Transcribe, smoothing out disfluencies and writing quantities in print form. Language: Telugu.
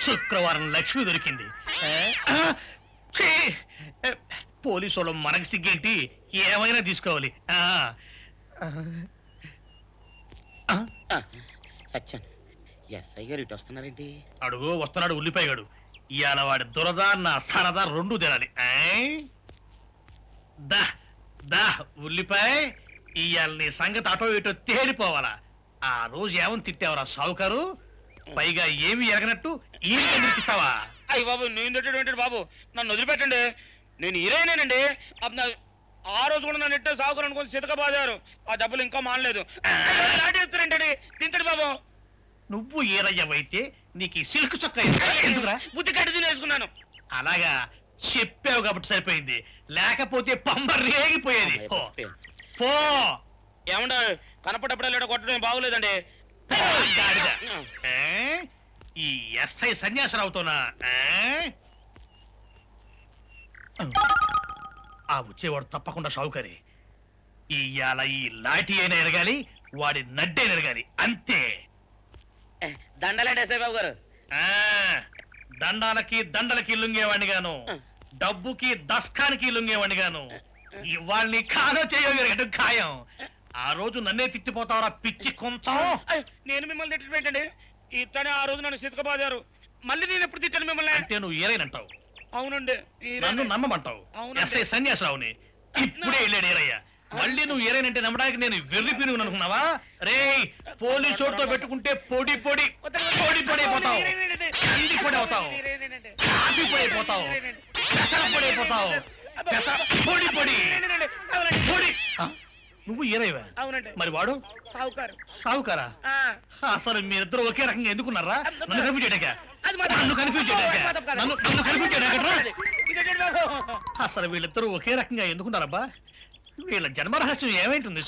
శుక్రవారం లక్ష్మి దొరికింది. పోలీసు వాళ్ళు మనకి సిగ్గేంటి, ఏమైనా తీసుకోవాలి. సత్యం ఎస్ఐ గారు ఇటు వస్తున్నారేంటి? అడుగు వస్తున్నాడు ఉల్లిపాయగాడు. ఇవాళ వాడి దురద నా సరదా రెండు తినాలి. దా దా ఉల్లిపాయ, ఇవాళ నీ సంగతి అటో ఇటో తేలిపోవాలా. ఆ రోజు ఏమని తిట్టావరా సావుకారు, పైగా ఏమి ఎరగనట్టు ఈ నిర్పిస్తావా? అయ్యి బాబు, నేను తిట్టేటువంటి బాబు, నన్ను వదిలిపెట్టండి. నేను హీరోయినేనండి. ఆ రోజు కూడా నన్ను ఇట్టే సాగుకుని అనుకుని సితకబాదారు. ఆ డబ్బులు ఇంకా మానలేదు. తింటాడు బాబు. నువ్వు ఏరయ్యవైతే నీకు ఈ సిల్క్ చొక్క ఎందుకురా? బుద్ధి కట్టి తినేసుకున్నాను. అలాగా చెప్పావు కాబట్టి సరిపోయింది, లేకపోతే పంబ రేగిపోయేది. పో. ఏమంటా కనపడప్పుడే లేట కొట్టడం బాగోలేదండి. ఈ ఎస్ఐ సన్యాసరావుతోనా? ఆ వచ్చేవాడు తప్పకుండా షావుకరి. ఇవాళ ఈ లాఠీ అయినా ఎరగాలి, వాడి నడ్డే ఎరగాలి, అంతే. దండలేండి ఎస్ఐ బాబు గారు. దండాలకి దండలకి లొంగేవాడిని గాను, డబ్బుకి దస్కానికి లొంగేవాడిని గాను. ఇవాళ్ళని కాదో చేయగలిగడం ఖాయం. ఆ రోజు నన్నే తిట్టిపోతావరా పిచ్చి కొంచెం. నేను మిమ్మల్ని తిట్టండి. ఇతనే ఆ రోజు నన్ను సితకబాదారు. మళ్ళీ నేను ఎప్పుడు తిట్టాను మిమ్మల్ని? అంటే నువ్వు ఏరైనంటావు. అవునండి, నన్ను నమ్మమంటావు. ఎస్ఐ సన్యాసరావుని ఇప్పుడే వెళ్ళాడు ఏరయ్య. మళ్ళీ నువ్వు ఏరైనంటే నమ్మడానికి నేను వెర్రి పినుగు అనుకున్నావా? రే, పోలీసు చోటుతో పెట్టుకుంటే పొడి పొడి పొడి పొడి అయిపోతావు, కంది పొడి అవుతావు, కాఫీ పొడి అయిపోతావు, పెసర పొడి అయిపోతావు, పొడి పొడి పొడి. నువ్వు ఏరైవా? అవునండి. మరి వాడు సావుకారు. సావుకారా? అసలు మీరిద్దరు ఒకే రకంగా ఎందుకున్నారా? నన్ను కన్ఫ్యూజ్ చేయడాక, నన్ను కన్ఫ్యూజ్ చేయడాక, నన్ను కన్ఫ్యూజ్ చేయడాక. అసలు వీళ్ళిద్దరూ ఒకే రకంగా ఎందుకున్నారబ్బా? వీళ్ళ జన్మరహస్యం ఏమైంటుంది?